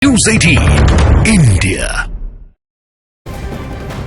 News 18 India।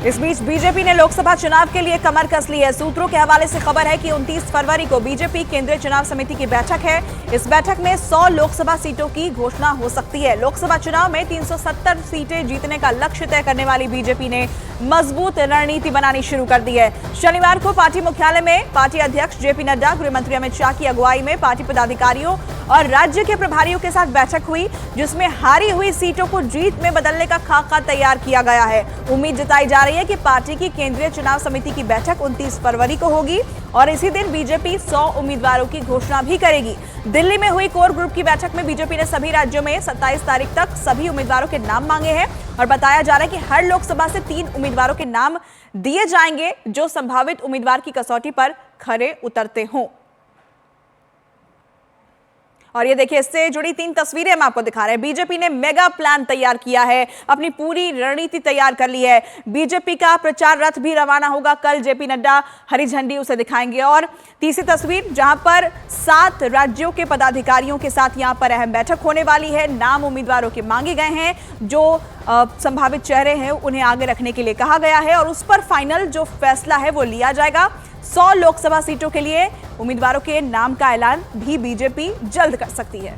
इस बीच BJP ने लोकसभा चुनाव के लिए कमर कस ली है। सूत्रों के हवाले से खबर है कि 29 फरवरी को बीजेपी केंद्रीय चुनाव समिति की बैठक है। इस बैठक में 100 लोकसभा सीटों की घोषणा हो सकती है। लोकसभा चुनाव में 370 सीटें जीतने का लक्ष्य तय करने वाली बीजेपी ने मजबूत रणनीति बनानी शुरू कर दी है। शनिवार को पार्टी मुख्यालय में पार्टी अध्यक्ष जेपी नड्डा, गृह मंत्री अमित शाह की अगुवाई में पार्टी पदाधिकारियों और राज्य के प्रभारियों के साथ बैठक हुई, जिसमें हारी हुई सीटों को जीत में बदलने का खाका तैयार किया गया है। उम्मीद जताई जा रही है कि पार्टी की केंद्रीय चुनाव समिति की बैठक 29 फरवरी को होगी और इसी दिन बीजेपी 100 उम्मीदवारों की घोषणा भी करेगी। दिल्ली में हुई कोर ग्रुप की बैठक में बीजेपी ने सभी राज्यों में 27 तारीख तक सभी उम्मीदवारों के नाम मांगे हैं और बताया जा रहा है कि हर लोकसभा से 3 उम्मीदवारों के नाम दिए जाएंगे जो संभावित उम्मीदवार की कसौटी पर खरे उतरते हों। और ये देखिए, इससे जुड़ी 3 तस्वीरें हम आपको दिखा रहे हैं। बीजेपी ने मेगा प्लान तैयार किया है, अपनी पूरी रणनीति तैयार कर ली है। बीजेपी का प्रचार रथ भी रवाना होगा कल। जेपी नड्डा हरी झंडी उसे दिखाएंगे। और तीसरी तस्वीर, जहां पर 7 राज्यों के पदाधिकारियों के साथ यहां पर अहम बैठक होने वाली है। नाम उम्मीदवारों के मांगे गए हैं, जो संभावित चेहरे हैं उन्हें आगे रखने के लिए कहा गया है और उस पर फाइनल जो फैसला है वो लिया जाएगा। 100 लोकसभा सीटों के लिए उम्मीदवारों के नाम का ऐलान भी बीजेपी जल्द कर सकती है।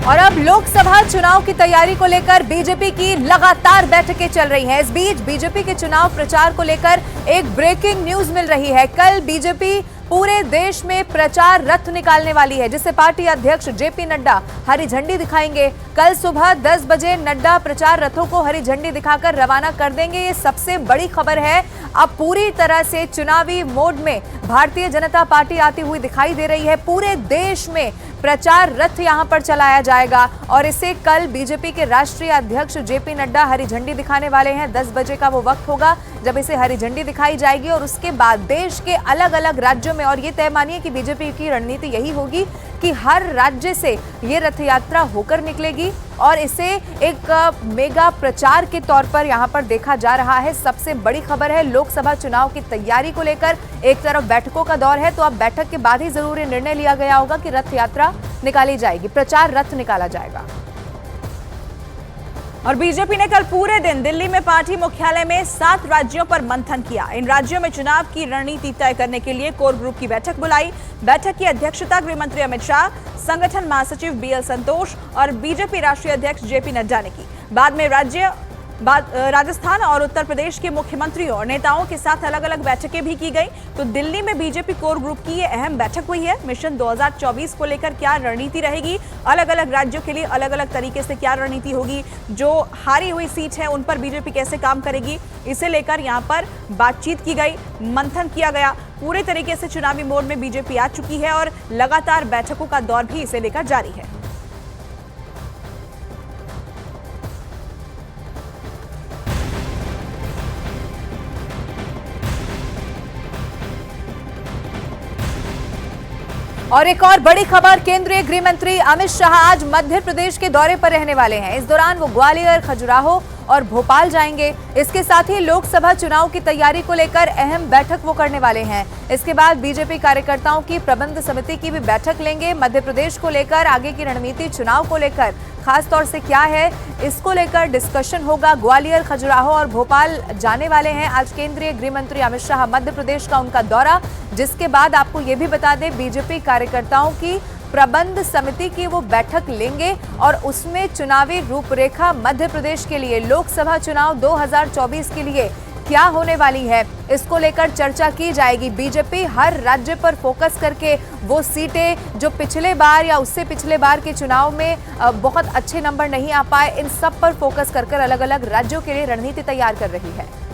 और अब लोकसभा चुनाव की तैयारी को लेकर बीजेपी की लगातार बैठकें चल रही हैं। इस बीच बीजेपी के चुनाव प्रचार को लेकर एक ब्रेकिंग न्यूज मिल रही है। कल बीजेपी पूरे देश में प्रचार रथ निकालने वाली है, जिसे पार्टी अध्यक्ष जेपी नड्डा हरी झंडी दिखाएंगे। कल सुबह 10 बजे नड्डा प्रचार रथों को हरी झंडी दिखाकर रवाना कर देंगे। ये सबसे बड़ी खबर है। अब पूरी तरह से चुनावी मोड में भारतीय जनता पार्टी आती हुई दिखाई दे रही है। पूरे देश में प्रचार रथ यहां पर चलाया जाएगा और इसे कल बीजेपी के राष्ट्रीय अध्यक्ष जेपी नड्डा हरी झंडी दिखाने वाले हैं। 10 बजे का वो वक्त होगा जब इसे हरी झंडी दिखाई जाएगी और उसके बाद देश के अलग अलग राज्यों में, और ये तय मानिए कि बीजेपी की रणनीति यही होगी कि हर राज्य से ये रथ यात्रा होकर निकलेगी और इसे एक मेगा प्रचार के तौर पर यहां पर देखा जा रहा है। सबसे बड़ी खबर है लोकसभा चुनाव की तैयारी को लेकर। एक तरफ बैठकों का दौर है, तो अब बैठक के बाद ही जरूर ये निर्णय लिया गया होगा कि रथ यात्रा निकाली जाएगी, प्रचार रथ निकाला जाएगा। और बीजेपी ने कल पूरे दिन दिल्ली में पार्टी मुख्यालय में 7 राज्यों पर मंथन किया। इन राज्यों में चुनाव की रणनीति तय करने के लिए कोर ग्रुप की बैठक बुलाई। बैठक की अध्यक्षता गृह मंत्री अमित शाह, संगठन महासचिव बीएल संतोष और बीजेपी राष्ट्रीय अध्यक्ष जेपी नड्डा ने की। बाद में राजस्थान और उत्तर प्रदेश के मुख्यमंत्रियों और नेताओं के साथ अलग अलग बैठकें भी की गई। तो दिल्ली में बीजेपी कोर ग्रुप की ये अहम बैठक हुई है। मिशन 2024 को लेकर क्या रणनीति रहेगी, अलग अलग राज्यों के लिए अलग अलग तरीके से क्या रणनीति होगी, जो हारी हुई सीट है उन पर बीजेपी कैसे काम करेगी, इसे लेकर यहाँ पर बातचीत की गई, मंथन किया गया। पूरे तरीके से चुनावी मोड में बीजेपी आ चुकी है और लगातार बैठकों का दौर भी इसे लेकर जारी है। और एक और बड़ी खबर, केंद्रीय गृह मंत्री अमित शाह आज मध्य प्रदेश के दौरे पर रहने वाले हैं। इस दौरान वो ग्वालियर, खजुराहो और भोपाल जाएंगे। इसके साथ ही लोकसभा चुनाव की तैयारी को लेकर अहम बैठक वो करने वाले हैं। इसके बाद बीजेपी कार्यकर्ताओं की प्रबंध समिति की भी बैठक लेंगे। मध्य प्रदेश को लेकर आगे की रणनीति, चुनाव को लेकर खास तौर से क्या है, इसको लेकर डिस्कशन होगा। ग्वालियर, खजुराहो और भोपाल जाने वाले हैं आज केंद्रीय गृह मंत्री अमित शाह। मध्य प्रदेश का उनका दौरा, जिसके बाद आपको ये भी बता दें बीजेपी कार्यकर्ताओं की प्रबंध समिति की वो बैठक लेंगे और उसमें चुनावी रूपरेखा मध्य प्रदेश के लिए, लोकसभा चुनाव 2024 के लिए क्या होने वाली है, इसको लेकर चर्चा की जाएगी। बीजेपी हर राज्य पर फोकस करके वो सीटें जो पिछले बार या उससे पिछले बार के चुनाव में बहुत अच्छे नंबर नहीं आ पाए, इन सब पर फोकस कर अलग अलग राज्यों के लिए रणनीति तैयार कर रही है।